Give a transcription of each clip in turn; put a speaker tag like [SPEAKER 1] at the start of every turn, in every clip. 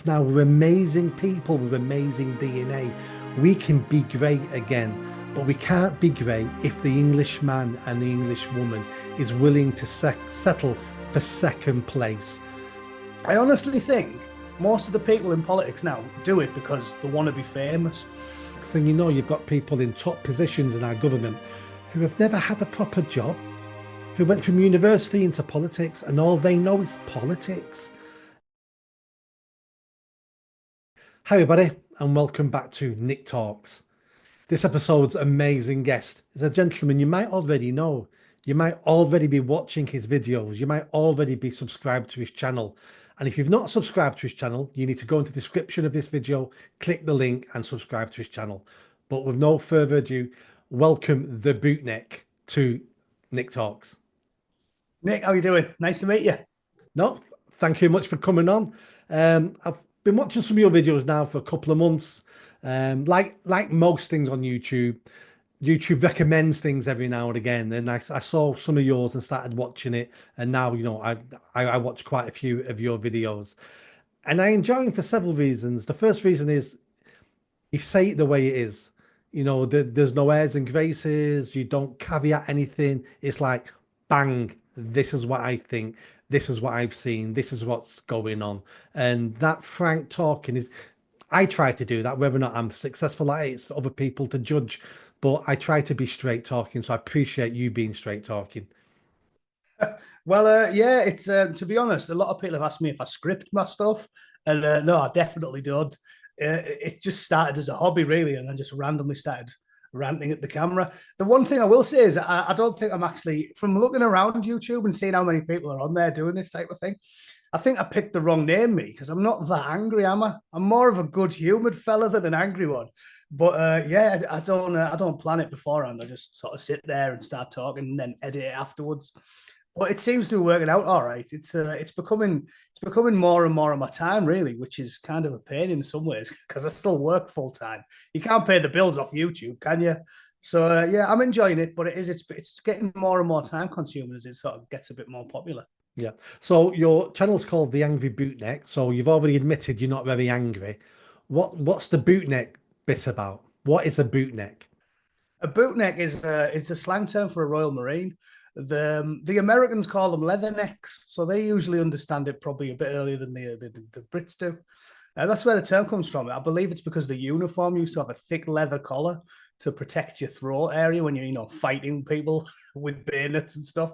[SPEAKER 1] Now we're amazing people with amazing DNA. We can be great again, but we can't be great if the Englishman and the English woman is willing to settle for second place.
[SPEAKER 2] I honestly think most of the people in politics now do it because they want to be famous.
[SPEAKER 1] Next thing you know, you've got people in top positions in our government who have never had a proper job, who went from university into politics, and all they know is politics. Hi, everybody, and welcome back to Nick Talks. This episode's amazing guest is a gentleman you might already know. You might already be watching his videos. You might already be subscribed to his channel. And if you've not subscribed to his channel, you need to go into the description of this video, click the link and subscribe to his channel. But with no further ado, welcome the Bootneck to Nick Talks.
[SPEAKER 2] Nick, how are you doing? Nice to meet you.
[SPEAKER 1] No, thank you much for coming on. I've been watching some of your videos now for a couple of months. Like most things on YouTube, YouTube recommends things every now and again. And I saw some of yours and started watching it. And now, I watch quite a few of your videos. And I enjoy them for several reasons. The first reason is you say it the way it is. There's no airs and graces. You don't caveat anything. It's like, bang, this is what I think. This is what I've seen. This is what's going on. And that frank talking is, I try to do that. Whether or not I'm successful at it, it's for other people to judge. But I try to be straight talking. So I appreciate you being straight talking.
[SPEAKER 2] Well, yeah, it's to be honest, a lot of people have asked me if I script my stuff, and no, I definitely don't. It just started as a hobby, really, and I just randomly started ranting at the camera. The one thing I will say is I don't think I'm actually, from looking around YouTube and seeing how many people are on there doing this type of thing, I think I picked the wrong name, me, because I'm not that angry, am I? I'm more of a good-humored fella than an angry one. But yeah, I don't plan it beforehand. I just sort of sit there and start talking and then edit it afterwards. But it seems to be working out all right. It's becoming more and more of my time, really, which is kind of a pain in some ways because I still work full time. You can't pay the bills off YouTube, can you? So yeah, I'm enjoying it, but it's getting more and more time consuming as it sort of gets a bit more popular.
[SPEAKER 1] Yeah. So your channel's called The Angry Bootneck. So you've already admitted you're not very angry. What's the bootneck bit about? What is a bootneck?
[SPEAKER 2] A bootneck is a slang term for a Royal Marine. The Americans call them leathernecks, so they usually understand it probably a bit earlier than the Brits do. That's where the term comes from. I believe it's because the uniform used to have a thick leather collar to protect your throat area when you're fighting people with bayonets and stuff.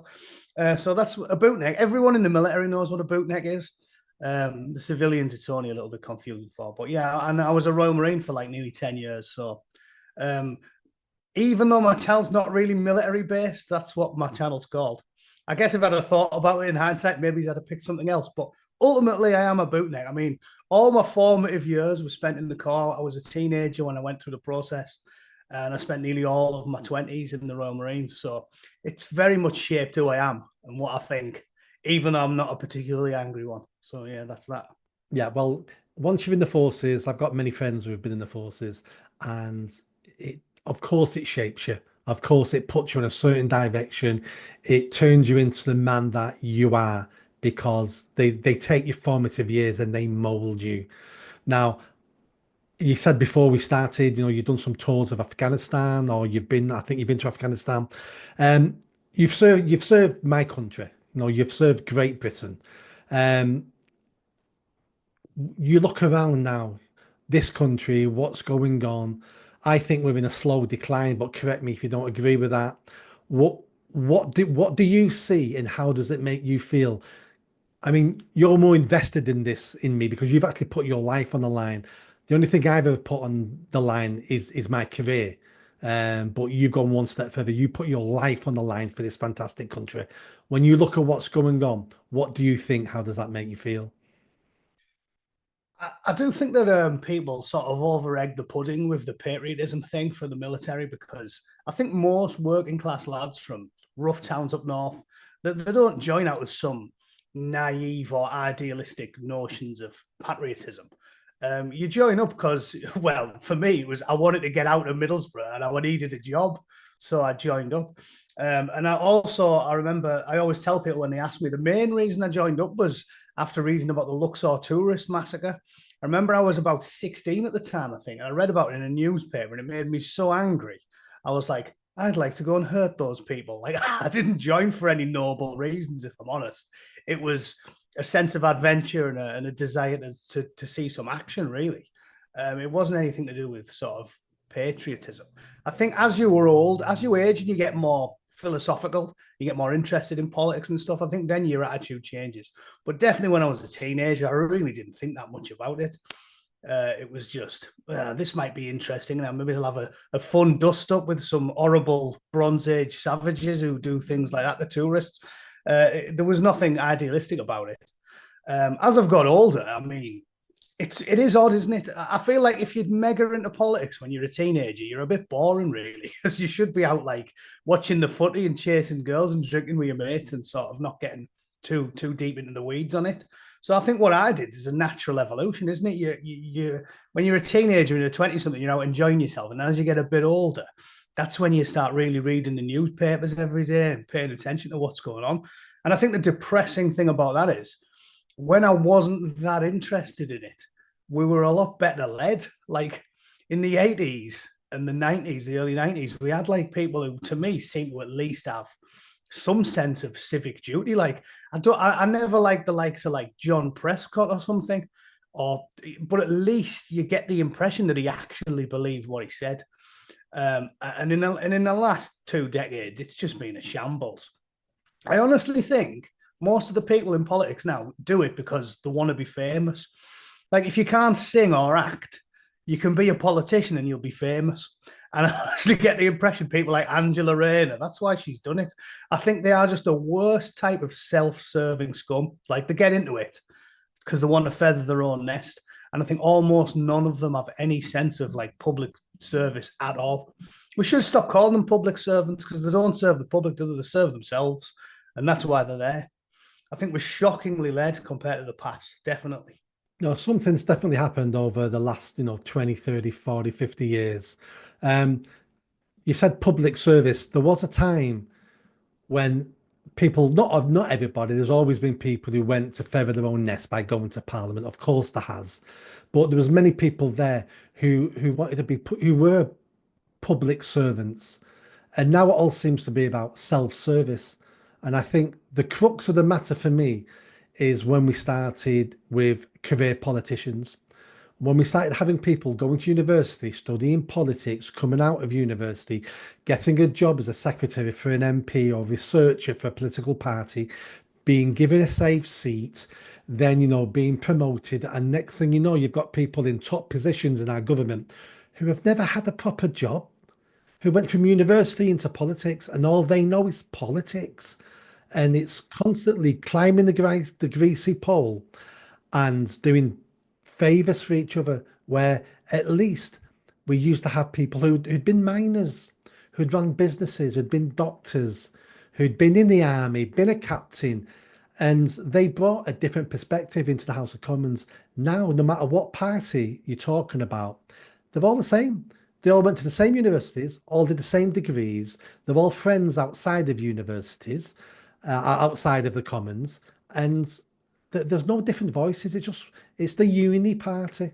[SPEAKER 2] So that's a bootneck. Everyone in the military knows what a bootneck is. The civilians, it's only a little bit confusing for. But yeah, and I was a Royal Marine for like nearly 10 years. So um, even though my channel's not really military based, that's what my channel's called. I guess if I'd have thought about it in hindsight, maybe I'd have picked something else. But ultimately, I am a bootneck. I mean, all my formative years were spent in the Corps. I was a teenager when I went through the process, and I spent nearly all of my 20s in the Royal Marines. So it's very much shaped who I am and what I think, even though I'm not a particularly angry one. So yeah, that's that.
[SPEAKER 1] Yeah, well, once you're in the forces, I've got many friends who have been in the forces, and of course, it shapes you. Of course, it puts you in a certain direction. It turns you into the man that you are because they take your formative years and they mold you. Now, you said before we started, you've done some tours of Afghanistan, or I think you've been to Afghanistan. Um, you've served my country. You've served Great Britain. Um, you look around now, this country, what's going on. I think we're in a slow decline, but correct me if you don't agree with that. What what do you see and how does it make you feel? I mean, you're more invested in this in me because you've actually put your life on the line. The only thing I've ever put on the line is my career. But you've gone one step further. You put your life on the line for this fantastic country. When you look at what's going on, what do you think? How does that make you feel?
[SPEAKER 2] I do think that people sort of over egg the pudding with the patriotism thing for the military because I think most working class lads from rough towns up north they don't join out with some naive or idealistic notions of patriotism. You join up because, well, for me, it was I wanted to get out of Middlesbrough and I needed a job, so I joined up. And I remember I always tell people when they ask me the main reason I joined up was after reading about the Luxor tourist massacre. I remember I was about 16 at the time, I think. And I read about it in a newspaper and it made me so angry. I was like, I'd like to go and hurt those people. Like, I didn't join for any noble reasons, if I'm honest. It was a sense of adventure and a desire to see some action, really. It wasn't anything to do with sort of patriotism. I think as you age and you get more philosophical, you get more interested in politics and stuff, I think then your attitude changes. But definitely when I was a teenager, I really didn't think that much about it. It was just, this might be interesting. And maybe I'll have a fun dust up with some horrible Bronze Age savages who do things like that, the tourists. There was nothing idealistic about it. As I've got older, I mean, it is odd, isn't it? I feel like if you'd mega into politics when you're a teenager, you're a bit boring, really, because you should be out like watching the footy and chasing girls and drinking with your mates and sort of not getting too deep into the weeds on it. So I think what I did is a natural evolution, isn't it? You when you're a teenager in your 20s something, you're out enjoying yourself, and as you get a bit older, that's when you start really reading the newspapers every day and paying attention to what's going on. And I think the depressing thing about that is when I wasn't that interested in it, we were a lot better led. Like in the 80s and the 90s, the early 90s, we had like people who, to me, seemed to at least have some sense of civic duty. Like I never liked the likes of like John Prescott or something, but at least you get the impression that he actually believed what he said. And in the last 2 decades, it's just been a shambles. I honestly think most of the people in politics now do it because they want to be famous. Like if you can't sing or act, you can be a politician and you'll be famous. And I actually get the impression people like Angela Rayner, that's why she's done it. I think they are just the worst type of self-serving scum. Like they get into it because they want to feather their own nest. And I think almost none of them have any sense of like public service at all. We should stop calling them public servants because they don't serve the public, they serve themselves. And that's why they're there. I think we're shockingly led compared to the past, definitely.
[SPEAKER 1] No, something's definitely happened over the last, 20, 30, 40, 50 years. Um, you said public service. There was a time when people, not everybody, there's always been people who went to feather their own nest by going to Parliament. Of course there has. But there was many people there who wanted to be, who were public servants. And now it all seems to be about self-service. And I think the crux of the matter for me is when we started with career politicians, when we started having people going to university, studying politics, coming out of university, getting a job as a secretary for an MP or researcher for a political party, being given a safe seat, then, being promoted. And next thing you know, you've got people in top positions in our government who have never had a proper job, who went from university into politics and all they know is politics. And it's constantly climbing the greasy pole and doing favors for each other, where at least we used to have people who'd been miners, who'd run businesses, who'd been doctors, who'd been in the army, been a captain, and they brought a different perspective into the House of Commons. Now, no matter what party you're talking about, they're all the same. They all went to the same universities, all did the same degrees. They're all friends outside of universities, outside of the Commons, and there's no different voices. It's the uni party.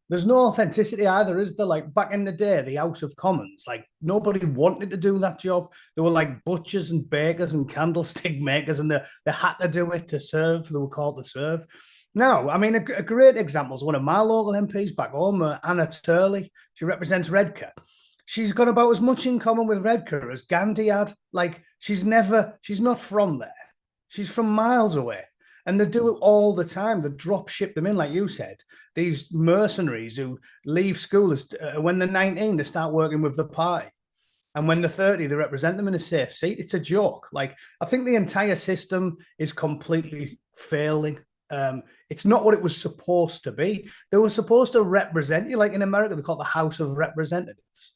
[SPEAKER 2] There's no authenticity either, is there? Like back in the day, the House of Commons, like nobody wanted to do that job. They were like butchers and bakers and candlestick makers, and they had to do it to serve. They were called to serve. Now, I mean, a great example is one of my local MPs back home, Anna Turley. She represents Redcar. She's got about as much in common with Redcar as Gandhi had. Like, she's not from there. She's from miles away. And they do it all the time. They drop ship them in, like you said. These mercenaries who leave school when they're 19, they start working with the party. And when they're 30, they represent them in a safe seat. It's a joke. Like, I think the entire system is completely failing. It's not what it was supposed to be. They were supposed to represent you. Like in America, they call it the House of Representatives.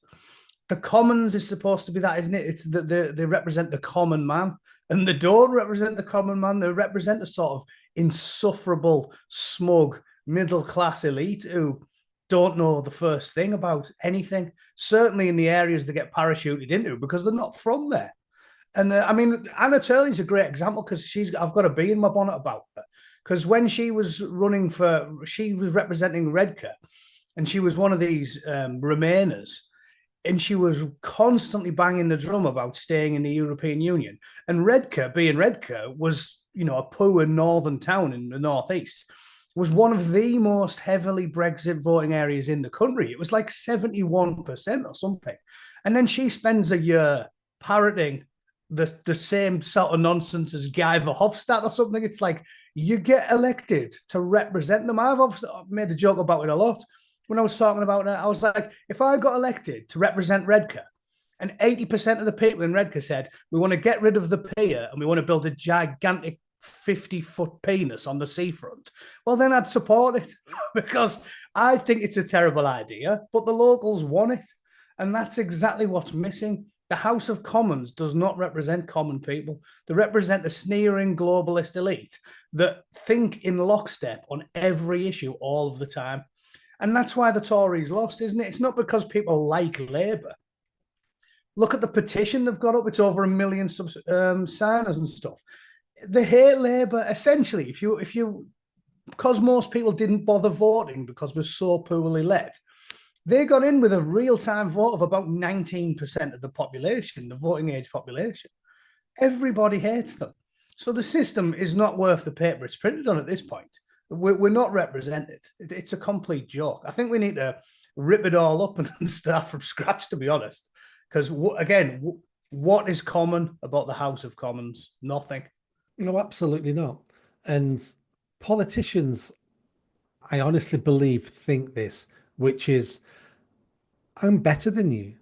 [SPEAKER 2] The Commons is supposed to be that, isn't it? It's they represent the common man, and they don't represent the common man. They represent a sort of insufferable, smug, middle-class elite who don't know the first thing about anything, certainly in the areas they get parachuted into because they're not from there. And I mean, Anna Turley's a great example because I've got a bee in my bonnet about her. Because when she was she was representing Redcar, and she was one of these Remainers, and she was constantly banging the drum about staying in the European Union. And Redcar, being Redcar, was, you know, a poor northern town in the northeast, was one of the most heavily Brexit voting areas in the country. It was like 71% or something. And then she spends a year parroting the same sort of nonsense as Guy Verhofstadt or something. It's like, you get elected to represent them. I've made a joke about it a lot. When I was talking about it, I was like, if I got elected to represent Redcar, and 80% of the people in Redcar said, we want to get rid of the pier and we want to build a gigantic 50-foot penis on the seafront, well, then I'd support it because I think it's a terrible idea, but the locals want it. And that's exactly what's missing. The House of Commons does not represent common people. They represent the sneering globalist elite that think in lockstep on every issue all of the time. And that's why the Tories lost, isn't it? It's not because people like Labour. Look at the petition they've got up. It's over 1 million signers and stuff. They hate Labour, essentially. Because most people didn't bother voting because we're so poorly led, they got in with a real-time vote of about 19% of the population, the voting age population. Everybody hates them. So the system is not worth the paper it's printed on at this point. We're not represented. It's a complete joke. I think we need to rip it all up and start from scratch, to be honest. Because, again, what is common about the House of Commons? Nothing.
[SPEAKER 1] No, absolutely not. And politicians, I honestly believe, think this, which is, I'm better than you.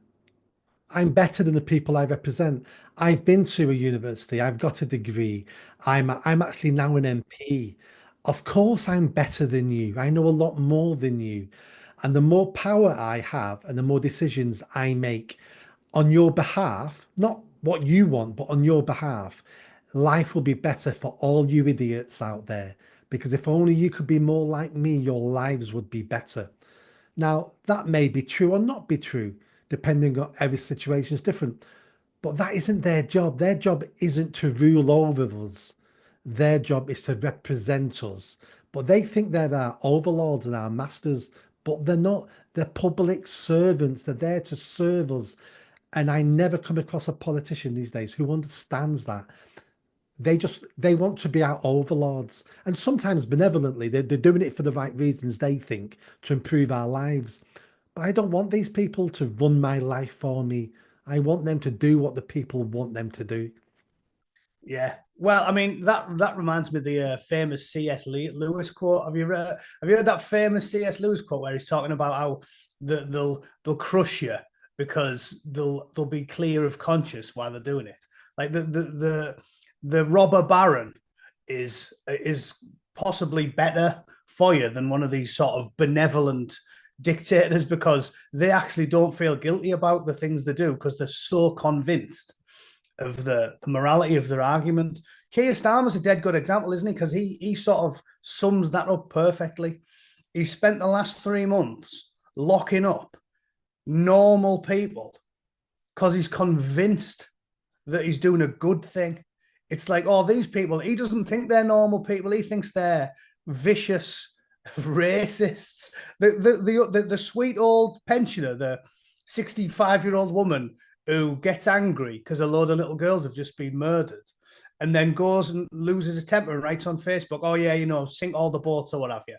[SPEAKER 1] I'm better than the people I represent. I've been to a university. I've got a degree. I'm actually now an MP. Of course, I'm better than you. I know a lot more than you. And the more power I have and the more decisions I make on your behalf, not what you want, but on your behalf, life will be better for all you idiots out there. Because if only you could be more like me, your lives would be better. Now, that may be true or not be true, depending on every situation is different. But that isn't their job. Their job isn't to rule over us. Their job is to represent us. But they think they're our overlords and our masters, but they're not. They're public servants. They're there to serve us. And I never come across a politician these days who understands that. They want to be our overlords, and sometimes benevolently they're doing it for the right reasons, they think, to improve our lives. But I don't want these people to run my life for me. I want them to do what the people want them to do.
[SPEAKER 2] Yeah. Well, I mean, that reminds me of the famous C.S. Lewis quote. Have you heard that famous C.S. Lewis quote where he's talking about how they'll crush you because they'll be clear of conscience while they're doing it. Like the robber baron is possibly better for you than one of these sort of benevolent dictators because they actually don't feel guilty about the things they do because they're so convinced of the morality of their argument. Keir Starmer's a dead good example, isn't he? Because he sort of sums that up perfectly. He spent the last 3 months locking up normal people because he's convinced that he's doing a good thing. It's like, oh, these people, he doesn't think they're normal people. He thinks they're vicious racists. The sweet old pensioner, the 65-year-old woman who gets angry because a load of little girls have just been murdered and then goes and loses his temper and writes on Facebook, oh, yeah, you know, sink all the boats or what have you.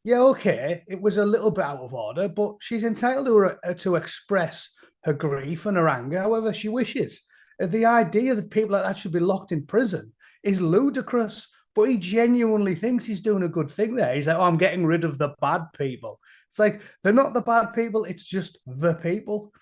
[SPEAKER 2] Yeah, okay, it was a little bit out of order, but she's entitled to express her grief and her anger however she wishes. The idea that people like that should be locked in prison is ludicrous, but he genuinely thinks he's doing a good thing there. He's like, oh, I'm getting rid of the bad people. It's like, they're not the bad people, it's just the people.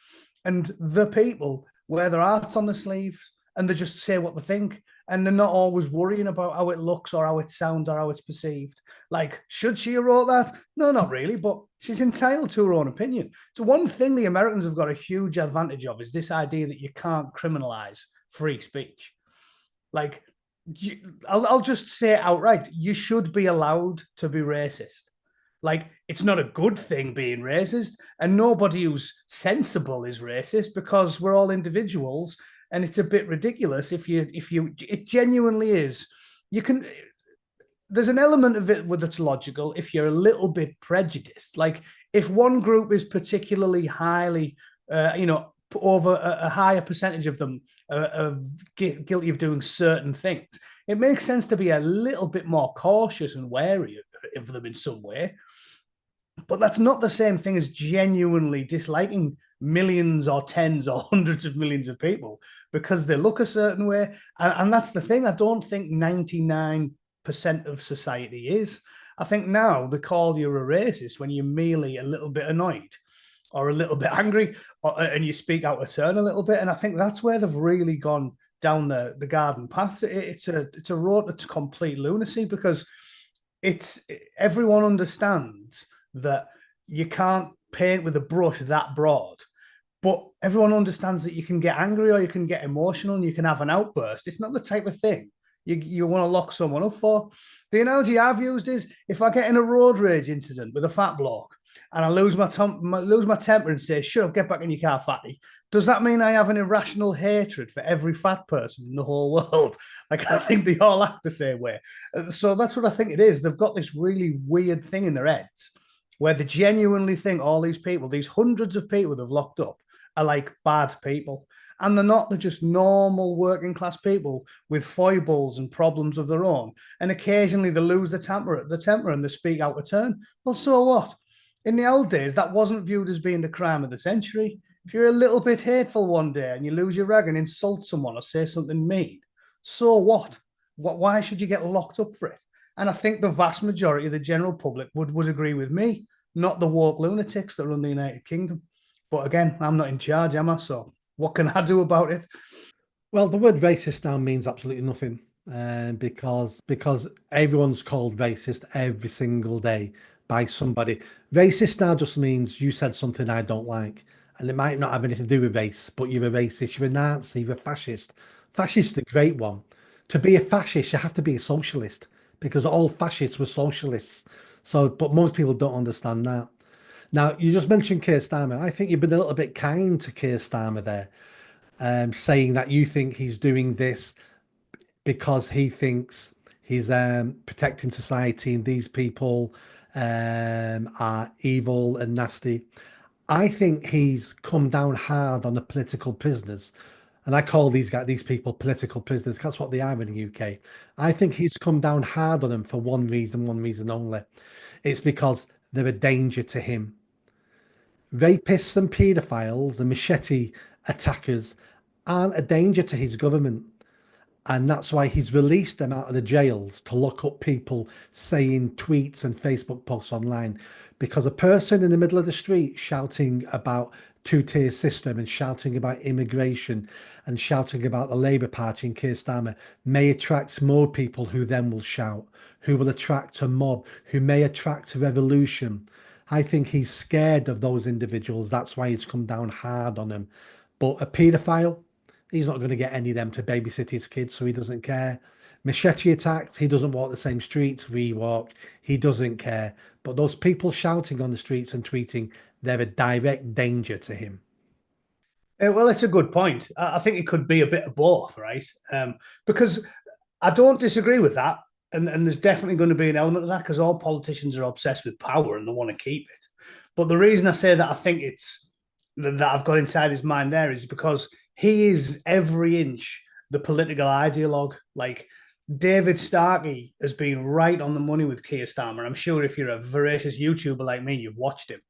[SPEAKER 2] And the people wear their hearts on the sleeves and they just say what they think. And they're not always worrying about how it looks or how it sounds or how it's perceived. Like, should she have wrote that? No, not really, but she's entitled to her own opinion. So one thing the Americans have got a huge advantage of is this idea that you can't criminalize free speech. Like, I'll just say it outright. You should be allowed to be racist. Like, it's not a good thing being racist, and nobody who's sensible is racist because we're all individuals, and it's a bit ridiculous if it genuinely is. You can, there's an element of it that's logical if you're a little bit prejudiced. Like if one group is particularly highly, over a higher percentage of them are guilty of doing certain things, it makes sense to be a little bit more cautious and wary of them in some way. But that's not the same thing as genuinely disliking millions or tens or hundreds of millions of people because they look a certain way. And that's the thing. I don't think 99% of society is. I think now they call you a racist when you're merely a little bit annoyed or a little bit angry and you speak out of turn a little bit. And I think that's where they've really gone down the garden path. It's a road to complete lunacy because everyone understands that you can't paint with a brush that broad, but everyone understands that you can get angry or you can get emotional and you can have an outburst. It's not the type of thing you want to lock someone up for. The analogy I've used is if I get in a road rage incident with a fat bloke and I lose my temper and say, "Shut up, get back in your car, fatty," does that mean I have an irrational hatred for every fat person in the whole world? Like, I think they all act the same way. So that's what I think it is. They've got this really weird thing in their heads where they genuinely think all these people, these hundreds of people they've locked up, are like bad people. And they're not. They're just normal working class people with foibles and problems of their own. And occasionally they lose the temper and they speak out of turn. Well, so what? In the old days, that wasn't viewed as being the crime of the century. If you're a little bit hateful one day and you lose your rag and insult someone or say something mean, so what? Why should you get locked up for it? And I think the vast majority of the general public would agree with me, not the woke lunatics that run the United Kingdom. But again, I'm not in charge, am I? So what can I do about it?
[SPEAKER 1] Well, the word racist now means absolutely nothing, because everyone's called racist every single day by somebody. Racist now just means you said something I don't like, and it might not have anything to do with race, but you're a racist, you're a Nazi, you're a fascist. Fascist is a great one. To be a fascist, you have to be a socialist because all fascists were socialists. So, but most people don't understand that. Now, you just mentioned Keir Starmer. I think you've been a little bit kind to Keir Starmer there, saying that you think he's doing this because he thinks he's protecting society and these people are evil and nasty. I think he's come down hard on the political prisoners. And I call these people political prisoners. That's what they are in the UK. I think he's come down hard on them for one reason only. It's because they're a danger to him. Rapists and paedophiles and machete attackers aren't a danger to his government. And that's why he's released them out of the jails to lock up people saying tweets and Facebook posts online. Because a person in the middle of the street shouting about two-tier system and shouting about immigration and shouting about the Labour Party and Keir Starmer may attract more people who then will shout, who will attract a mob, who may attract a revolution. I think he's scared of those individuals. That's why he's come down hard on them. But a paedophile, he's not going to get any of them to babysit his kids, so he doesn't care. Machete attacked, he doesn't walk the same streets we walk, he doesn't care. But those people shouting on the streets and tweeting, they're a direct danger to him.
[SPEAKER 2] Well, it's a good point. I think it could be a bit of both, right? Because I don't disagree with that. And there's definitely going to be an element of that because all politicians are obsessed with power and they want to keep it. But the reason I say that I think it's that I've got inside his mind there is because he is every inch the political ideologue. Like David Starkey has been right on the money with Keir Starmer. I'm sure if you're a voracious YouTuber like me, you've watched him.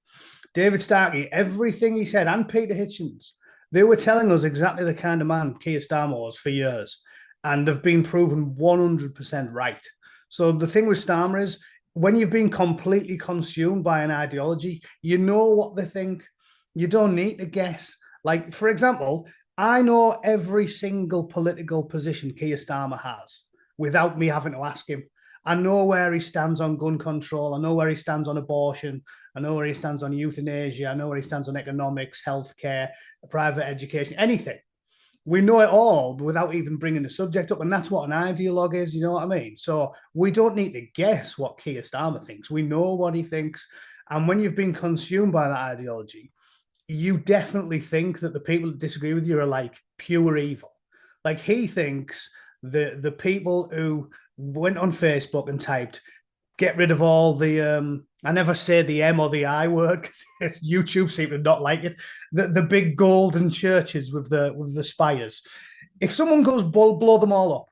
[SPEAKER 2] David Starkey, everything he said, and Peter Hitchens, they were telling us exactly the kind of man Keir Starmer was for years. And they've been proven 100% right. So the thing with Starmer is when you've been completely consumed by an ideology, you know what they think. You don't need to guess. Like, for example, I know every single political position Keir Starmer has without me having to ask him. I know where he stands on gun control. I know where he stands on abortion. I know where he stands on euthanasia. I know where he stands on economics, healthcare, private education, anything. We know it all without even bringing the subject up. And that's what an ideologue is, you know what I mean? So we don't need to guess what Keir Starmer thinks. We know what he thinks. And when you've been consumed by that ideology, you definitely think that the people that disagree with you are like pure evil. Like he thinks the people who went on Facebook and typed, get rid of all the I never say the M or the I word because YouTube seem to not like it. The big golden churches with the spires. If someone goes blow them all up,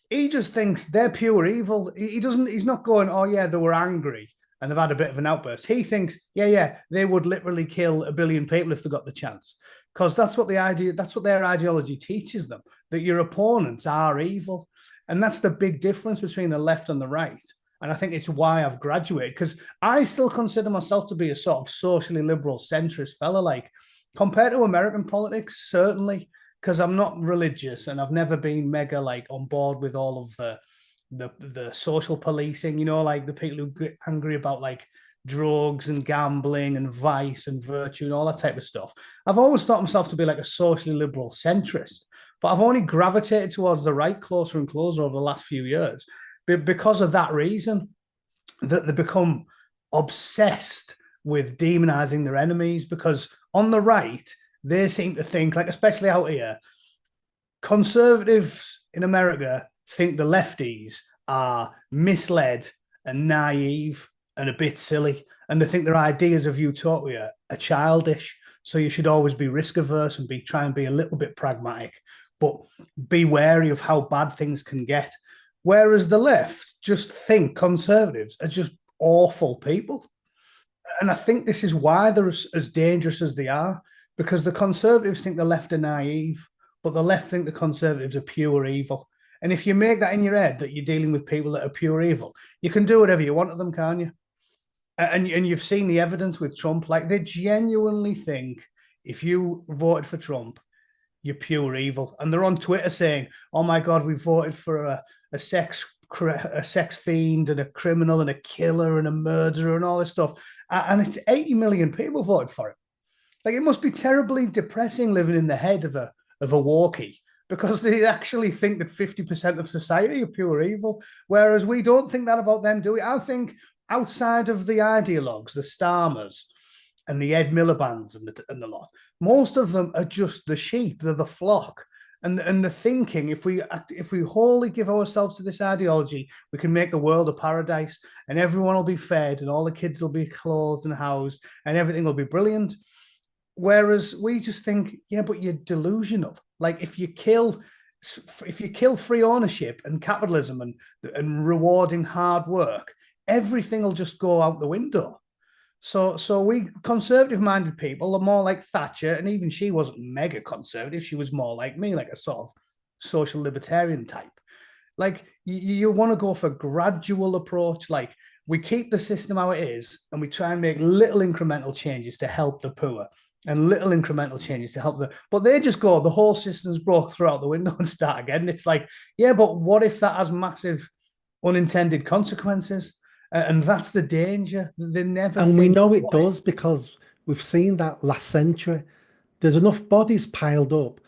[SPEAKER 2] he just thinks they're pure evil. He doesn't. He's not going, oh yeah, they were angry and they've had a bit of an outburst. He thinks, yeah, they would literally kill a billion people if they got the chance, because that's what the idea. That's what their ideology teaches them, that your opponents are evil, and that's the big difference between the left and the right. And I think it's why I've graduated, because I still consider myself to be a sort of socially liberal centrist fella, like compared to American politics, certainly, because I'm not religious and I've never been mega like on board with all of the social policing, like the people who get angry about like drugs and gambling and vice and virtue and all that type of stuff. I've always thought myself to be like a socially liberal centrist, but I've only gravitated towards the right closer and closer over the last few years because of that reason, that they become obsessed with demonizing their enemies. Because on the right, they seem to think, like, especially out here, conservatives in America think the lefties are misled and naive and a bit silly. And they think their ideas of utopia are childish. So you should always be risk averse and try and be a little bit pragmatic, but be wary of how bad things can get. Whereas the left just think conservatives are just awful people. And I think this is why they're as dangerous as they are, because the conservatives think the left are naive, but the left think the conservatives are pure evil. And if you make that in your head that you're dealing with people that are pure evil, you can do whatever you want to them, can't you? And you've seen the evidence with Trump. Like, they genuinely think if you voted for Trump, you're pure evil. And they're on Twitter saying, oh my God, we voted for a sex fiend and a criminal and a killer and a murderer and all this stuff. And it's 80 million people voted for it. Like, it must be terribly depressing living in the head of a walkie, because they actually think that 50% of society are pure evil, whereas we don't think that about them, do we? I think outside of the ideologues, the Starmers and the Ed Miliband's and the lot, most of them are just the sheep. They're the flock. And the thinking, if we wholly give ourselves to this ideology, we can make the world a paradise and everyone will be fed and all the kids will be clothed and housed and everything will be brilliant. Whereas we just think, yeah, but you're delusional. Like, if you kill free ownership and capitalism and rewarding hard work, everything will just go out the window. So we conservative-minded people are more like Thatcher, and even she wasn't mega conservative. She was more like me, like a sort of social libertarian type. Like, you want to go for a gradual approach. Like, we keep the system how it is, and we try and make little incremental changes to help the poor and little incremental changes to help but they just go, the whole system's broke, through out the window and start again. And it's like, yeah, but what if that has massive unintended consequences? And that's the danger. They never.
[SPEAKER 1] And we know it does, because we've seen that last century. There's enough bodies piled up,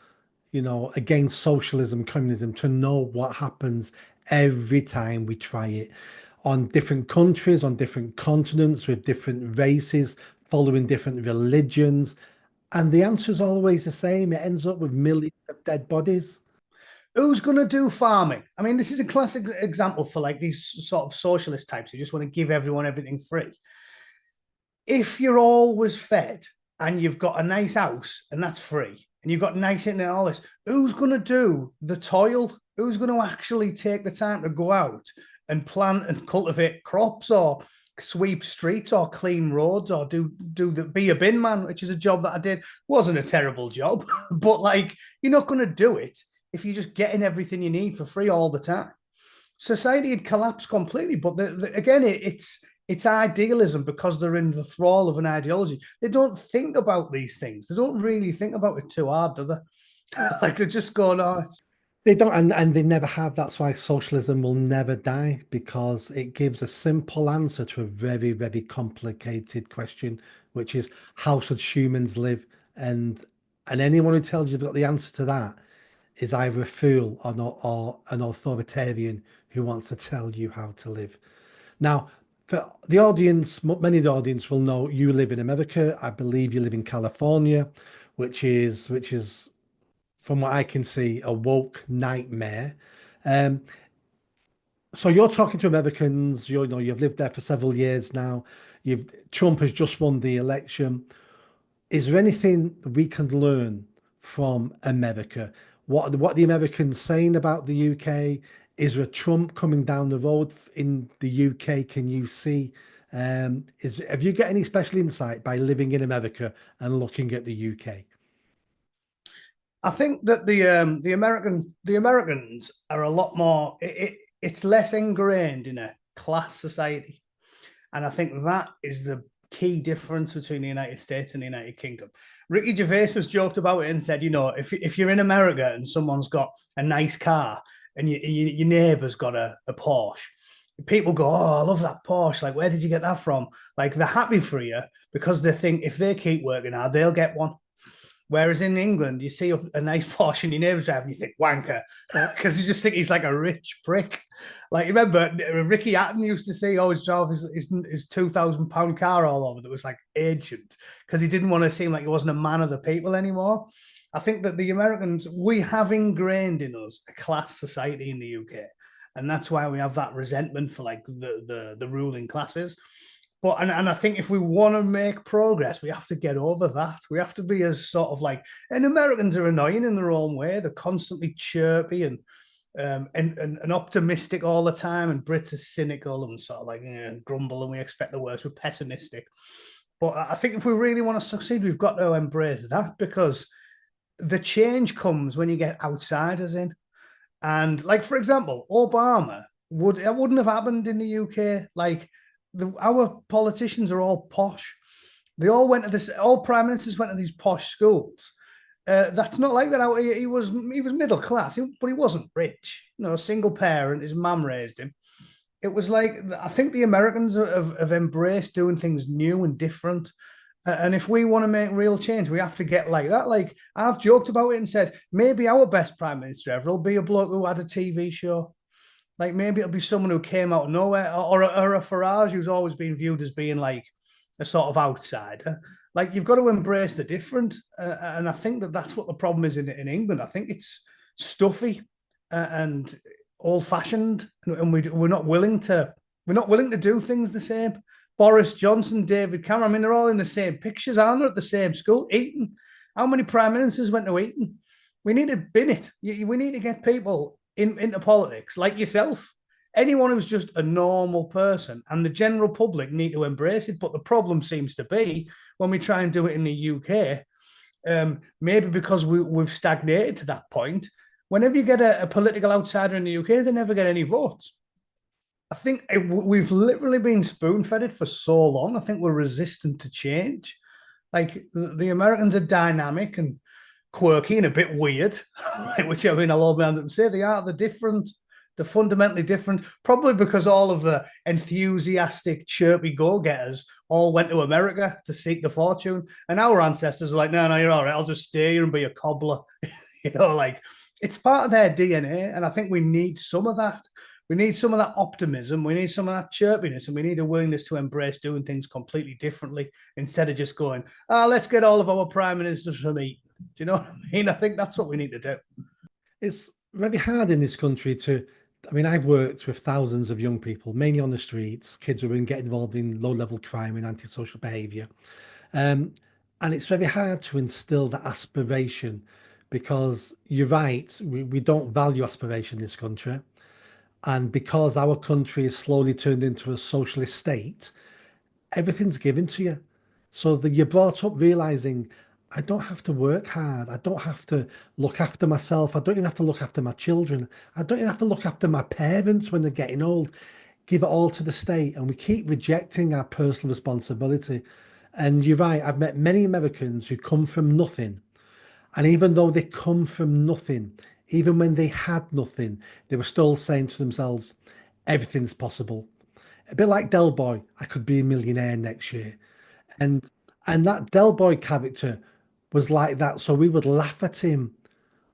[SPEAKER 1] against socialism, communism, to know what happens every time we try it, on different countries, on different continents, with different races, following different religions. And the answer is always the same. It ends up with millions of dead bodies.
[SPEAKER 2] Who's going to do farming? I mean, this is a classic example for like these sort of socialist types who just want to give everyone everything free. If you're always fed and you've got a nice house and that's free, and you've got nice internet and all this, who's going to do the toil? Who's going to actually take the time to go out and plant and cultivate crops, or sweep streets, or clean roads, or be a bin man, which is a job that I did. Wasn't a terrible job, but like, you're not going to do it if you're just getting everything you need for free all the time. Society had collapsed completely. But again, it's idealism, because they're in the thrall of an ideology. They don't think about these things. They don't really think about it too hard, do they? Like, they're just going, oh,
[SPEAKER 1] They don't, and they never have. That's why socialism will never die, because it gives a simple answer to a very, very complicated question, which is, how should humans live? And anyone who tells you they've got the answer to that is either a fool or an authoritarian who wants to tell you how to live. Now, for the audience, many of the audience will know you live in America. I believe you live in California, which is, from what I can see, a woke nightmare. Um, So you're talking to Americans, you know, you've lived there for several years now. Trump has just won the election. Is there anything we can learn from America? What the Americans saying about the UK? Is there a Trump coming down the road in the UK? Can you see? Is Have you got any special insight by living in America and looking at the UK?
[SPEAKER 2] I think that the Americans are a lot more. It's less ingrained in a class society, and I think that is the key difference between the United States and the United Kingdom. Ricky Gervais was joked about it and said, you know, if you're in America and someone's got a nice car and your neighbour's got a Porsche, people go, "Oh, I love that Porsche. Like, where did you get that from?" Like, they're happy for you because they think if they keep working hard, they'll get one. Whereas in England, you see a nice Porsche in your neighbour's drive and you think wanker because you just think he's like a rich prick. Like, remember, Ricky Hatton used to say, always drove his £2,000 car all over that was like ancient because he didn't want to seem like he wasn't a man of the people anymore. I think that the Americans, we have ingrained in us a class society in the UK. And that's why we have that resentment for like the ruling classes. But and I think if we want to make progress, we have to get over that. We have to be as sort of like, and Americans are annoying in their own way. They're constantly chirpy and optimistic all the time, and Brits are cynical and sort of like grumble, and we expect the worst. We're pessimistic. But I think if we really want to succeed, we've got to embrace that because the change comes when you get outsiders in. And like for example, Obama wouldn't have happened in the UK. Like our politicians are all posh. They all went to this. All prime ministers went to these posh schools. That's not like that. He was middle class, but he wasn't rich. You know, a single parent. His mum raised him. It was like I think the Americans have embraced doing things new and different. And if we want to make real change, we have to get like that. Like I've joked about it and said maybe our best prime minister ever will be a bloke who had a TV show. Like maybe it'll be someone who came out of nowhere, or a Farage who's always been viewed as being like a sort of outsider. Like you've got to embrace the different, and I think that that's what the problem is in England. I think it's stuffy and old fashioned, and we're not willing to do things the same. Boris Johnson, David Cameron. I mean, they're all in the same pictures, aren't they? At the same school, Eton. How many prime ministers went to Eton? We need to bin it. We need to get people into politics like yourself. Anyone who's just a normal person, and the general public need to embrace it. But the problem seems to be when we try and do it in the UK, maybe because we've stagnated to that point. Whenever you get a political outsider in the UK, they never get any votes. I think we've literally been spoon fed it for so long. I think we're resistant to change. Like the Americans are dynamic and quirky and a bit weird, which I mean, I'll all be able to say they are. They're different. They're fundamentally different, probably because all of the enthusiastic, chirpy go-getters all went to America to seek the fortune. And our ancestors were like, no, you're all right. I'll just stay here and be a cobbler. Like it's part of their DNA. And I think we need some of that. We need some of that optimism. We need some of that chirpiness, and we need a willingness to embrace doing things completely differently instead of just going, let's get all of our prime ministers from Eton. Do you know what I mean? I think that's what we need to do.
[SPEAKER 1] It's very hard in this country to. I mean, I've worked with thousands of young people, mainly on the streets, kids who have been getting involved in low-level crime and antisocial behaviour. Um, and it's very hard to instill that aspiration because you're right, we don't value aspiration in this country. And because our country is slowly turned into a socialist state, everything's given to you. So that you're brought up realizing I don't have to work hard. I don't have to look after myself. I don't even have to look after my children. I don't even have to look after my parents when they're getting old. Give it all to the state. And we keep rejecting our personal responsibility. And you're right, I've met many Americans who come from nothing. And even though they come from nothing, even when they had nothing, they were still saying to themselves, everything's possible. A bit like Del Boy, I could be a millionaire next year. And and that Del Boy character was like that. So we would laugh at him.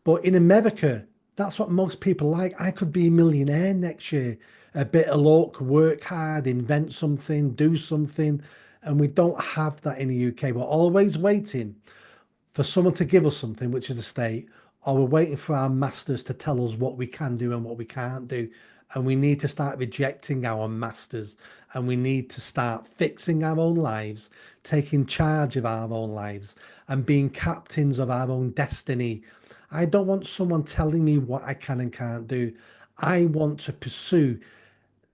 [SPEAKER 1] But in America, that's what most people like. I could be a millionaire next year. A bit of luck, work hard, invent something, do something. And we don't have that in the UK. We're always waiting for someone to give us something, which is a state, or we're waiting for our masters to tell us what we can do and what we can't do. and we need to start rejecting our masters, and we need to start fixing our own lives, taking charge of our own lives, and being captains of our own destiny. I don't want someone telling me what I can and can't do. I want to pursue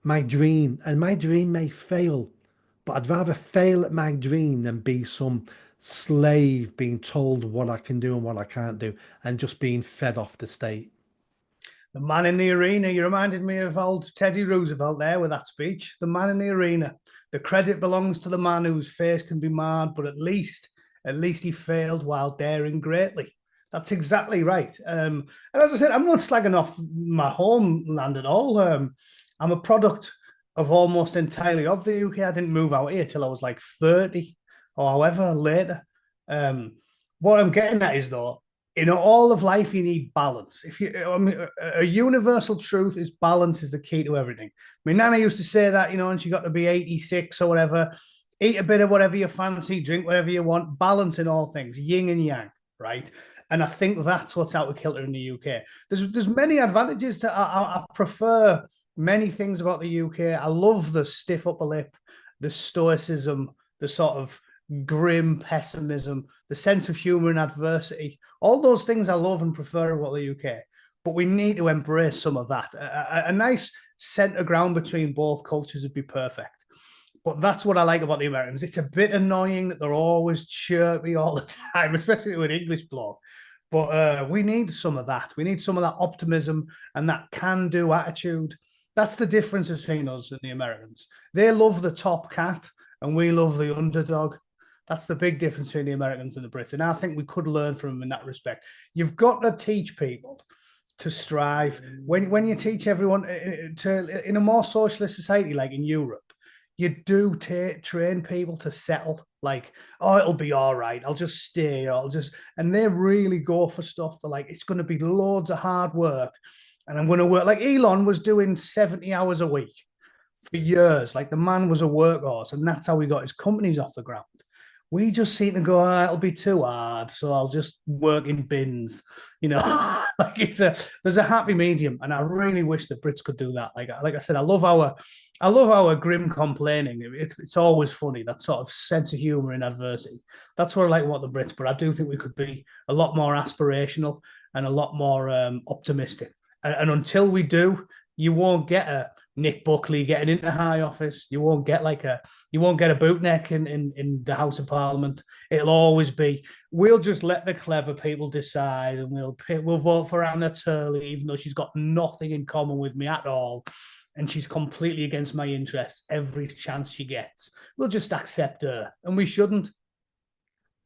[SPEAKER 1] my dream, and my dream may fail, but I'd rather fail at my dream than be some slave being told what I can do and what I can't do and just being fed off the state.
[SPEAKER 2] The man in the arena. You reminded me of old Teddy Roosevelt there with that speech. The man in the arena. The credit belongs to the man whose face can be marred, but at least he failed while daring greatly. That's exactly right. And as I said, I'm not slagging off my homeland at all. I'm a product of almost entirely of the UK. I didn't move out here till I was like 30 or however later. What I'm getting at is though, in all of life, you need balance. If you, I mean, a universal truth is balance is the key to everything. My nana used to say that, and she got to be 86 or whatever. Eat a bit of whatever you fancy, drink whatever you want. Balance in all things, yin and yang, right? And I think that's what's out of kilter in the UK. There's many advantages to. I prefer many things about the UK. I love the stiff upper lip, the stoicism, the sort of grim pessimism, the sense of humor in adversity. All those things I love and prefer about the UK. But we need to embrace some of that. A nice center ground between both cultures would be perfect. But that's what I like about the Americans. It's a bit annoying that they're always chirpy all the time, especially with English bloke. But we need some of that. We need some of that optimism and that can-do attitude. That's the difference between us and the Americans. They love the top cat, and we love the underdog. That's the big difference between the Americans and the Brits. And I think we could learn from them in that respect. You've got to teach people to strive. When you teach everyone to in a more socialist society like in Europe, you do train people to settle. Like, oh, it'll be all right. I'll just stay. And they really go for stuff. They're like, it's going to be loads of hard work. And I'm going to work. Like Elon was doing 70 hours a week for years. Like the man was a workhorse, and that's how he got his companies off the ground. We just seem to go, it'll be too hard, so I'll just work in bins, like there's a happy medium, and I really wish the Brits could do that. Like I said, I love our grim complaining. It's always funny, that sort of sense of humor in adversity. That's what I like about the Brits, but I do think we could be a lot more aspirational and a lot more optimistic. And until we do, you won't get a Nick Buckley getting into high office. You won't get a Bootneck in the House of Parliament. It'll always be, we'll just let the clever people decide, and we'll vote for Anna Turley, even though she's got nothing in common with me at all, and she's completely against my interests every chance she gets. We'll just accept her, and we shouldn't.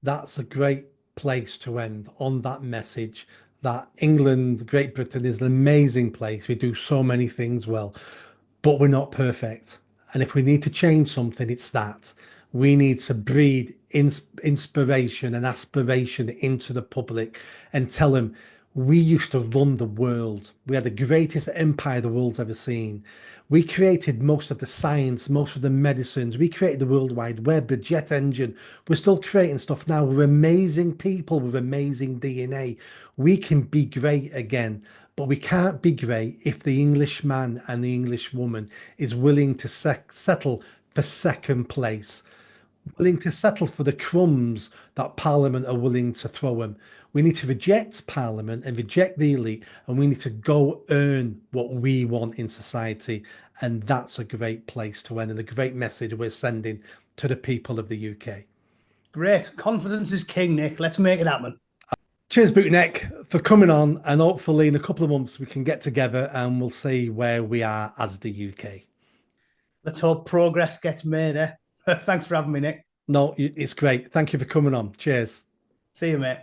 [SPEAKER 1] That's a great place to end on that message that England, Great Britain is an amazing place. We do so many things well, but we're not perfect. And if we need to change something, it's that. We need to breed inspiration and aspiration into the public and tell them we used to run the world. We had the greatest empire the world's ever seen. We created most of the science, most of the medicines. We created the World Wide Web, the jet engine. We're still creating stuff now. We're amazing people with amazing DNA. We can be great again, but we can't be great if the Englishman and the English woman is willing to settle for second place, willing to settle for the crumbs that Parliament are willing to throw them. We need to reject Parliament and reject the elite, and we need to go earn what we want in society. And that's a great place to end, and a great message we're sending to the people of the UK.
[SPEAKER 2] Great. Confidence is king, Nick. Let's make it happen.
[SPEAKER 1] Cheers, Bootneck, for coming on. And hopefully in a couple of months we can get together and we'll see where we are as the UK.
[SPEAKER 2] Let's hope progress gets made, eh? Thanks for having me, Nick.
[SPEAKER 1] No, it's great. Thank you for coming on. Cheers.
[SPEAKER 2] See you, mate.